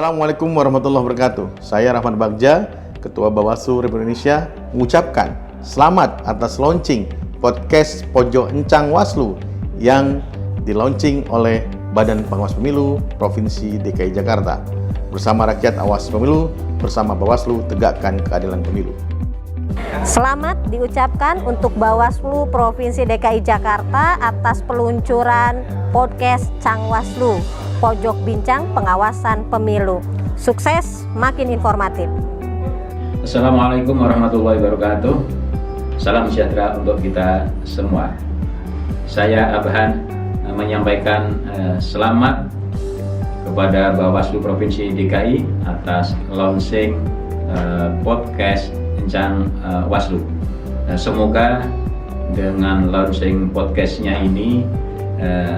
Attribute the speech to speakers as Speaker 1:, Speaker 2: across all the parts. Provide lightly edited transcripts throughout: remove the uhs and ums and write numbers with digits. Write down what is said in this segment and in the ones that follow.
Speaker 1: Assalamualaikum warahmatullahi wabarakatuh. Saya Rahman Bagja, Ketua Bawaslu Republik Indonesia, mengucapkan selamat atas launching podcast Pojok Encang Waslu yang di-launching oleh Badan Pengawas Pemilu Provinsi DKI Jakarta. Bersama rakyat awas pemilu, bersama Bawaslu tegakkan keadilan pemilu.
Speaker 2: Selamat diucapkan untuk Bawaslu Provinsi DKI Jakarta atas peluncuran podcast Cangwaslu, Pojok Bincang Pengawasan Pemilu. Sukses, makin informatif.
Speaker 3: Assalamualaikum warahmatullahi wabarakatuh. Salam sejahtera untuk kita semua. Saya Abhan menyampaikan selamat kepada Bawaslu Provinsi DKI atas launching podcast Encang Waslu. Semoga dengan launching podcastnya ini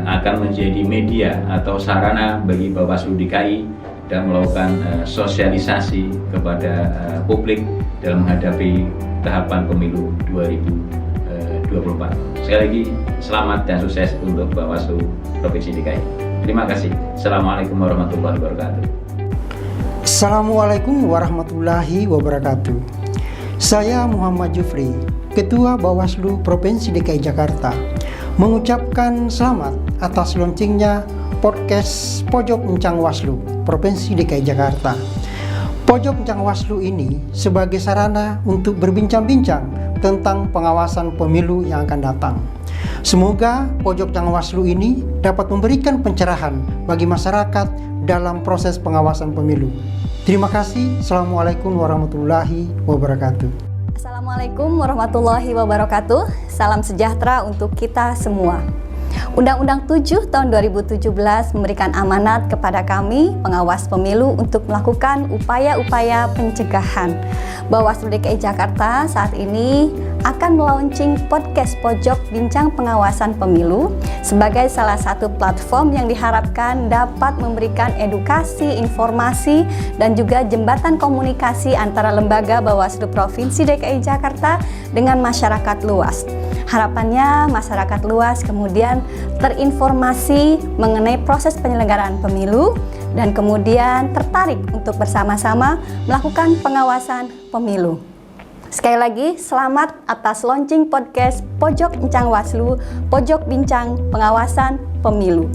Speaker 3: akan menjadi media atau sarana bagi Bawaslu DKI dan melakukan sosialisasi kepada publik dalam menghadapi tahapan pemilu 2024. Sekali lagi selamat dan sukses untuk Bawaslu Provinsi DKI. Terima kasih. Assalamualaikum warahmatullahi wabarakatuh.
Speaker 4: Assalamualaikum warahmatullahi wabarakatuh. Saya Muhammad Jufri, Ketua Bawaslu Provinsi DKI Jakarta, mengucapkan selamat atas launchingnya podcast Pojok Encang Waslu Provinsi DKI Jakarta. Pojok Encang Waslu ini sebagai sarana untuk berbincang-bincang tentang pengawasan pemilu yang akan datang. Semoga Pojok Encang Waslu ini dapat memberikan pencerahan bagi masyarakat dalam proses pengawasan pemilu. Terima kasih. Assalamualaikum warahmatullahi wabarakatuh.
Speaker 5: Assalamualaikum warahmatullahi wabarakatuh. Salam sejahtera untuk kita semua. Undang-Undang 7 tahun 2017 memberikan amanat kepada kami, pengawas pemilu, untuk melakukan upaya-upaya pencegahan. Bawaslu DKI Jakarta saat ini akan melaunching podcast Pojok Bincang Pengawasan Pemilu sebagai salah satu platform yang diharapkan dapat memberikan edukasi, informasi, dan juga jembatan komunikasi antara lembaga Bawaslu Provinsi DKI Jakarta dengan masyarakat luas. Harapannya masyarakat luas kemudian terinformasi mengenai proses penyelenggaraan pemilu dan kemudian tertarik untuk bersama-sama melakukan pengawasan pemilu. Sekali lagi, selamat atas launching podcast Pojok Encang Waslu, Pojok Bincang Pengawasan Pemilu.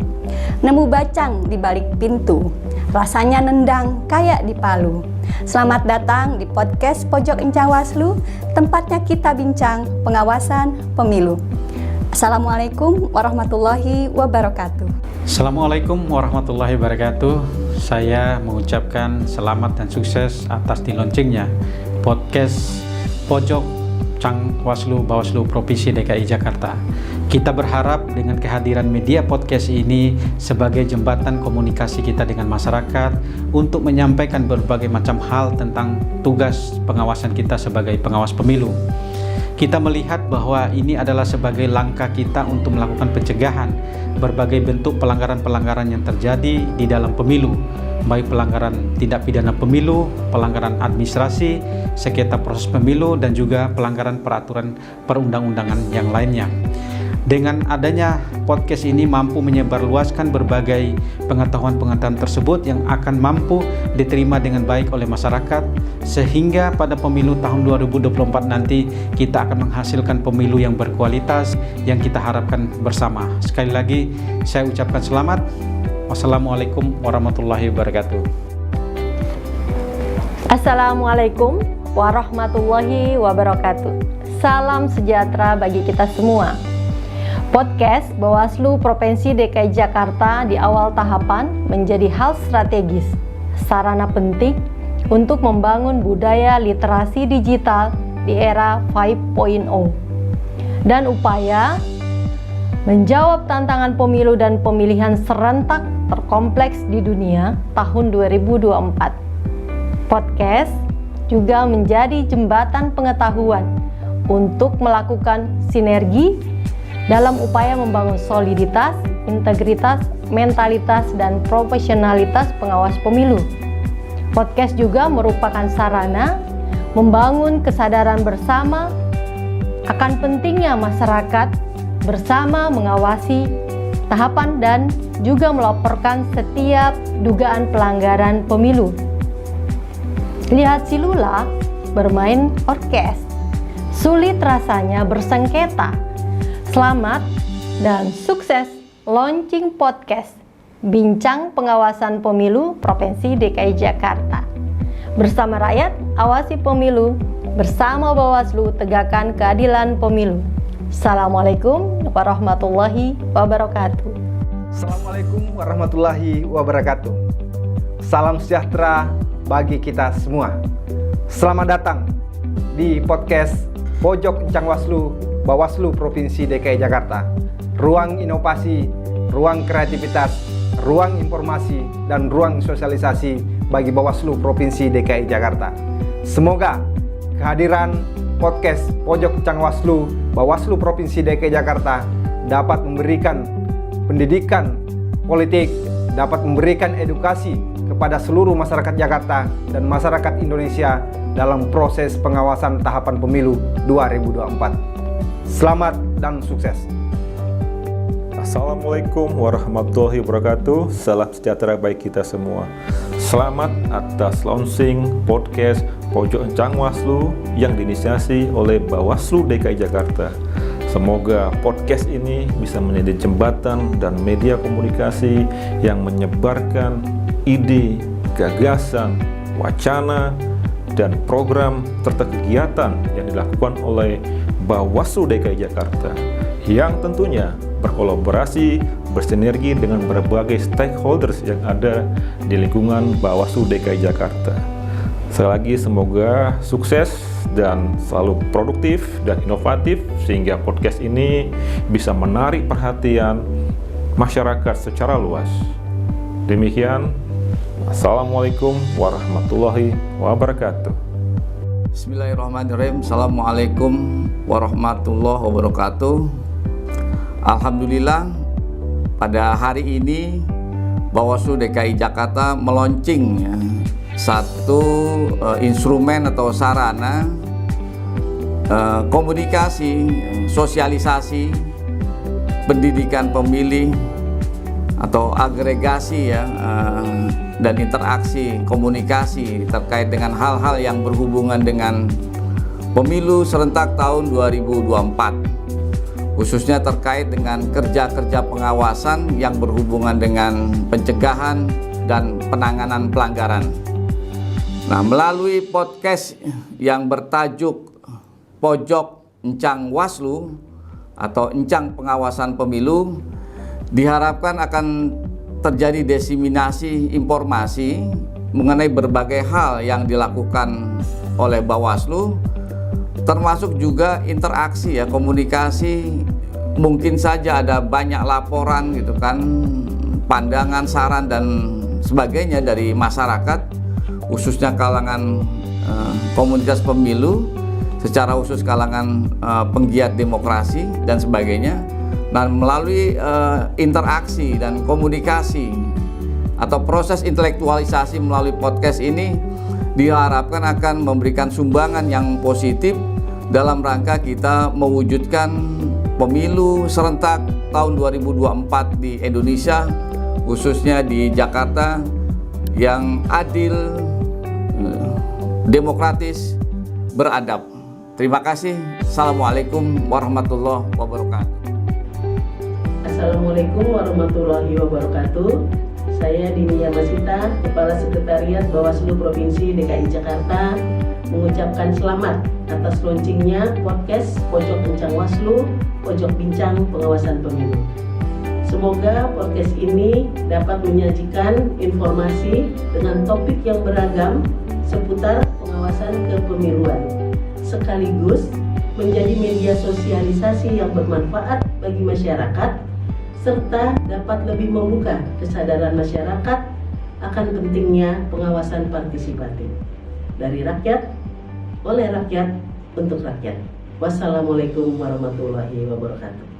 Speaker 5: Nemu bacang di balik pintu, rasanya nendang kayak di Palu. Selamat datang di podcast Pojok Encang Waslu, tempatnya kita bincang pengawasan pemilu. Assalamualaikum warahmatullahi wabarakatuh.
Speaker 6: Assalamualaikum warahmatullahi wabarakatuh. Saya mengucapkan selamat dan sukses atas di-launchingnya podcast Pojok Encang Waslu Bawaslu Provinsi DKI Jakarta. Kita berharap dengan kehadiran media podcast ini sebagai jembatan komunikasi kita dengan masyarakat untuk menyampaikan berbagai macam hal tentang tugas pengawasan kita sebagai pengawas pemilu. Kita melihat bahwa ini adalah sebagai langkah kita untuk melakukan pencegahan berbagai bentuk pelanggaran-pelanggaran yang terjadi di dalam pemilu, baik pelanggaran tindak pidana pemilu, pelanggaran administrasi, sengketa proses pemilu, dan juga pelanggaran peraturan perundang-undangan yang lainnya. Dengan adanya podcast ini mampu menyebarluaskan berbagai pengetahuan-pengetahuan tersebut yang akan mampu diterima dengan baik oleh masyarakat, sehingga pada pemilu tahun 2024 nanti kita akan menghasilkan pemilu yang berkualitas yang kita harapkan bersama. Sekali lagi saya ucapkan selamat. Wassalamualaikum warahmatullahi wabarakatuh.
Speaker 2: Assalamualaikum warahmatullahi wabarakatuh. Salam sejahtera bagi kita semua. Podcast Bawaslu Provinsi DKI Jakarta di awal tahapan menjadi hal strategis, sarana penting untuk membangun budaya literasi digital di era 5.0 dan upaya menjawab tantangan pemilu dan pemilihan serentak terkompleks di dunia tahun 2024. Podcast juga menjadi jembatan pengetahuan untuk melakukan sinergi dalam upaya membangun soliditas, integritas, mentalitas, dan profesionalitas pengawas pemilu. Podcast juga merupakan sarana membangun kesadaran bersama akan pentingnya masyarakat bersama mengawasi tahapan dan juga melaporkan setiap dugaan pelanggaran pemilu. Lihat si Lula bermain orkes, sulit rasanya bersengketa. Selamat dan sukses launching podcast Bincang Pengawasan Pemilu Provinsi DKI Jakarta. Bersama rakyat, awasi pemilu. Bersama Bawaslu, tegakkan keadilan pemilu. Assalamualaikum warahmatullahi wabarakatuh.
Speaker 7: Assalamualaikum warahmatullahi wabarakatuh. Salam sejahtera bagi kita semua. Selamat datang di podcast Pojok Encang Waslu, Bawaslu Provinsi DKI Jakarta. Ruang inovasi, ruang kreativitas, ruang informasi, dan ruang sosialisasi bagi Bawaslu Provinsi DKI Jakarta. Semoga kehadiran podcast Pojok Encang Waslu, Bawaslu Provinsi DKI Jakarta dapat memberikan pendidikan politik, dapat memberikan edukasi kepada seluruh masyarakat Jakarta dan masyarakat Indonesia dalam proses pengawasan tahapan pemilu 2024. Selamat dan sukses.
Speaker 8: Assalamualaikum warahmatullahi wabarakatuh. Salam sejahtera bagi kita semua. Selamat atas launching podcast Pojok Encang Waslu yang diinisiasi oleh Bawaslu DKI Jakarta. Semoga podcast ini bisa menjadi jembatan dan media komunikasi yang menyebarkan ide, gagasan, wacana, dan program serta kegiatan yang dilakukan oleh Bawaslu DKI Jakarta yang tentunya berkolaborasi, bersinergi dengan berbagai stakeholders yang ada di lingkungan Bawaslu DKI Jakarta. Sekali lagi semoga sukses dan selalu produktif dan inovatif sehingga podcast ini bisa menarik perhatian masyarakat secara luas. Demikian, Assalamualaikum warahmatullahi wabarakatuh.
Speaker 9: Bismillahirrahmanirrahim. Assalamualaikum warahmatullahi wabarakatuh. Alhamdulillah, pada hari ini Bawaslu DKI Jakarta meluncing satu instrumen atau sarana komunikasi, sosialisasi, pendidikan pemilih atau agregasi dan interaksi komunikasi terkait dengan hal-hal yang berhubungan dengan pemilu serentak tahun 2024. Khususnya terkait dengan kerja-kerja pengawasan yang berhubungan dengan pencegahan dan penanganan pelanggaran. Nah, melalui podcast yang bertajuk Pojok Encang Waslu atau Encang Pengawasan Pemilu, diharapkan akan terjadi diseminasi informasi mengenai berbagai hal yang dilakukan oleh Bawaslu, termasuk juga interaksi komunikasi. Mungkin saja ada banyak laporan gitu kan, pandangan, saran dan sebagainya dari masyarakat, khususnya kalangan komunitas pemilu, secara khusus kalangan penggiat demokrasi dan sebagainya. Dan melalui interaksi dan komunikasi atau proses intelektualisasi melalui podcast ini diharapkan akan memberikan sumbangan yang positif dalam rangka kita mewujudkan pemilu serentak tahun 2024 di Indonesia, khususnya di Jakarta, yang adil, demokratis, beradab. Terima kasih. Assalamualaikum warahmatullahi wabarakatuh.
Speaker 10: Assalamualaikum warahmatullahi wabarakatuh. Saya Dinia Masita, Kepala Sekretariat Bawaslu Provinsi DKI Jakarta, mengucapkan selamat atas launchingnya podcast Pojok Encang Waslu, Pojok Bincang Pengawasan Pemilu. Semoga podcast ini dapat menyajikan informasi dengan topik yang beragam seputar pengawasan kepemiluan, sekaligus menjadi media sosialisasi yang bermanfaat bagi masyarakat, serta dapat lebih membuka kesadaran masyarakat akan pentingnya pengawasan partisipatif dari rakyat, oleh rakyat, untuk rakyat. Wassalamualaikum warahmatullahi wabarakatuh.